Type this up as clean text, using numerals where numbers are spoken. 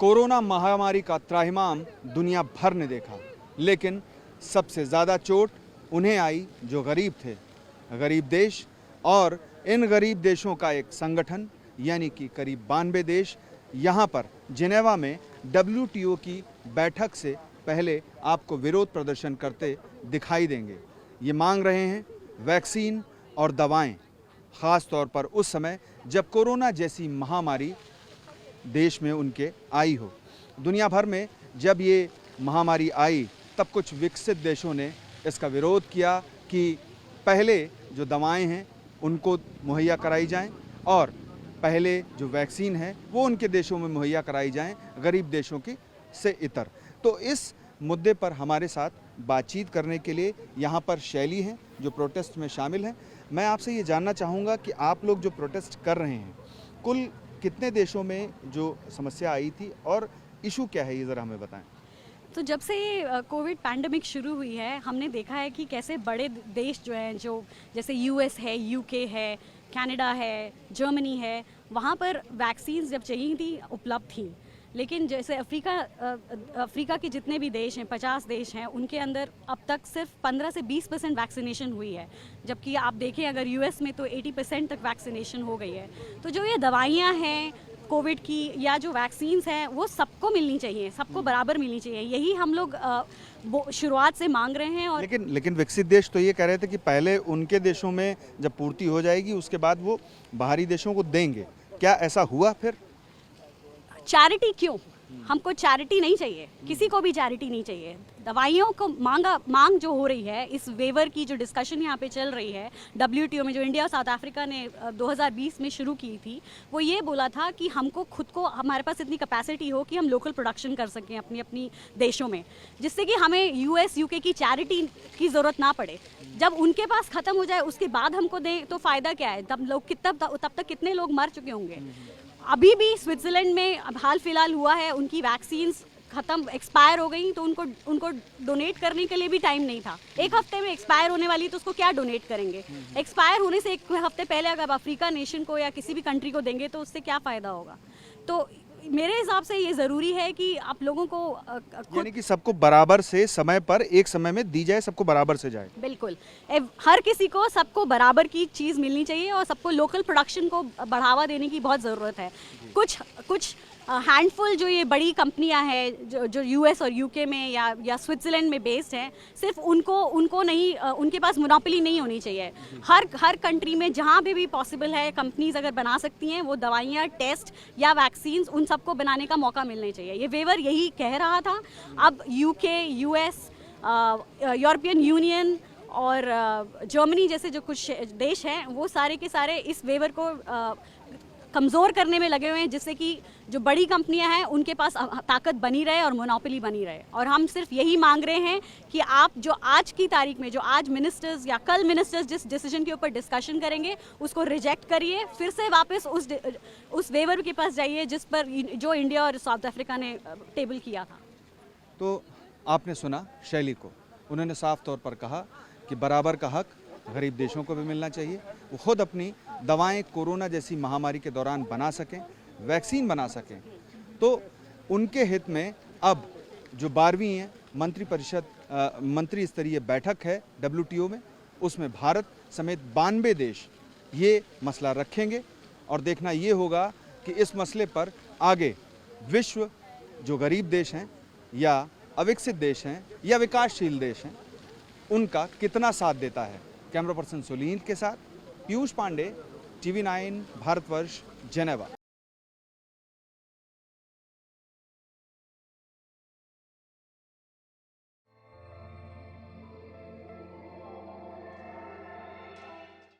Corona महामारी का त्राहिमाम दुनिया भर ने देखा, लेकिन सबसे ज़्यादा चोट उन्हें आई जो गरीब थे। गरीब देश और इन गरीब देशों का एक संगठन यानी कि करीब 92 देश यहाँ पर जिनेवा में WTO की बैठक से पहले आपको विरोध प्रदर्शन करते दिखाई देंगे। ये मांग रहे हैं वैक्सीन और दवाएं, ख़ास तौर पर उस समय जब कोरोना जैसी महामारी देश में उनके आई हो। दुनिया भर में जब ये महामारी आई तब कुछ विकसित देशों ने इसका विरोध किया कि पहले जो दवाएं हैं उनको मुहैया कराई जाएं और पहले जो वैक्सीन है वो उनके देशों में मुहैया कराई जाएं, गरीब देशों की से इतर। तो इस मुद्दे पर हमारे साथ बातचीत करने के लिए यहाँ पर शैली हैं जो प्रोटेस्ट में शामिल हैं। मैं आपसे ये जानना चाहूँगा कि आप लोग जो प्रोटेस्ट कर रहे हैं, कुल कितने देशों में जो समस्या आई थी और इशू क्या है, ये ज़रा हमें बताएं। तो जब से कोविड पैंडमिक शुरू हुई है, हमने देखा है कि कैसे बड़े देश जो हैं, जो जैसे US है, UK है, कनाडा है, जर्मनी है, वहाँ पर वैक्सीन जब चाहिए थी उपलब्ध थी। लेकिन जैसे अफ्रीका के जितने भी देश हैं, 50 देश हैं, उनके अंदर अब तक सिर्फ 15 से 20% वैक्सीनेशन हुई है, जबकि आप देखें अगर US में तो 80% तक वैक्सीनेशन हो गई है। तो जो ये दवाइयाँ हैं कोविड की या जो वैक्सीन्स हैं वो सबको मिलनी चाहिए, सबको बराबर मिलनी चाहिए। यही हम लोग शुरुआत से मांग रहे हैं। और लेकिन विकसित देश तो ये कह रहे थे कि पहले उनके देशों में जब पूर्ति हो जाएगी उसके बाद वो बाहरी देशों को देंगे। क्या ऐसा हुआ? फिर चैरिटी क्यों? हमको चैरिटी नहीं चाहिए, किसी को भी चैरिटी नहीं चाहिए। दवाइयों को मांग जो हो रही है, इस वेवर की जो डिस्कशन यहाँ पे चल रही है WTO में, जो इंडिया और साउथ अफ्रीका ने 2020 में शुरू की थी, वो ये बोला था कि हमको खुद को, हमारे पास इतनी कैपेसिटी हो कि हम लोकल प्रोडक्शन कर सकें अपनी अपनी देशों में, जिससे कि हमें US UK की चैरिटी की ज़रूरत ना पड़े। जब उनके पास ख़त्म हो जाए उसके बाद हमको दें तो फ़ायदा क्या है? तब तक कितने लोग मर चुके होंगे। अभी भी स्विट्ज़रलैंड में हाल फिलहाल हुआ है, उनकी वैक्सीन्स ख़त्म एक्सपायर हो गई, तो उनको डोनेट करने के लिए भी टाइम नहीं था। एक हफ्ते में एक्सपायर होने वाली तो उसको क्या डोनेट करेंगे? एक्सपायर होने से एक हफ्ते पहले अगर अफ्रीका नेशन को या किसी भी कंट्री को देंगे तो उससे क्या फ़ायदा होगा? तो मेरे हिसाब से ये ज़रूरी है कि आप लोगों को यानी कि सबको बराबर से समय पर एक समय में दी जाए, सबको बराबर से जाए। बिल्कुल, हर किसी को सबको बराबर की चीज़ मिलनी चाहिए और सबको लोकल प्रोडक्शन को बढ़ावा देने की बहुत ज़रूरत है। कुछ हैंडफुल जो ये बड़ी कंपनियां हैं जो US और UK में या स्विट्ज़रलैंड में बेस्ड हैं, सिर्फ उनको नहीं, उनके पास मोनोपोली नहीं होनी चाहिए। हर कंट्री में जहाँ भी पॉसिबल है, कंपनीज अगर बना सकती हैं वो दवाइयाँ, टेस्ट या वैक्सीन्स, उन सबको बनाने का मौका मिलना चाहिए। ये वेवर यही कह रहा था। अब UK, US, यूरोपियन यूनियन और जर्मनी जैसे जो कुछ देश हैं, वो सारे के सारे इस वेवर को कमज़ोर करने में लगे हुए हैं, जिससे कि जो बड़ी कंपनियां हैं उनके पास ताकत बनी रहे और मोनोपोली बनी रहे। और हम सिर्फ यही मांग रहे हैं कि आप जो आज की तारीख में, जो आज मिनिस्टर्स या कल मिनिस्टर्स जिस डिसीजन के ऊपर डिस्कशन करेंगे उसको रिजेक्ट करिए, फिर से वापस उस वेवर के पास जाइए जिस पर जो इंडिया और साउथ अफ्रीका ने टेबल किया था। तो आपने सुना शैली को, उन्होंने साफ तौर पर कहा कि बराबर का हक गरीब देशों को भी मिलना चाहिए। वो खुद अपनी दवाएं कोरोना जैसी महामारी के दौरान बना सकें, वैक्सीन बना सकें। तो उनके हित में अब जो 12वीं है मंत्री स्तरीय बैठक है WTO में, उसमें भारत समेत 92 देश ये मसला रखेंगे और देखना ये होगा कि इस मसले पर आगे विश्व जो गरीब देश हैं या अविकसित देश हैं या विकासशील देश हैं, उनका कितना साथ देता है। कैमरा पर्सन सुलीन के साथ पीयूष पांडे, TV9 भारतवर्ष, जिनेवा।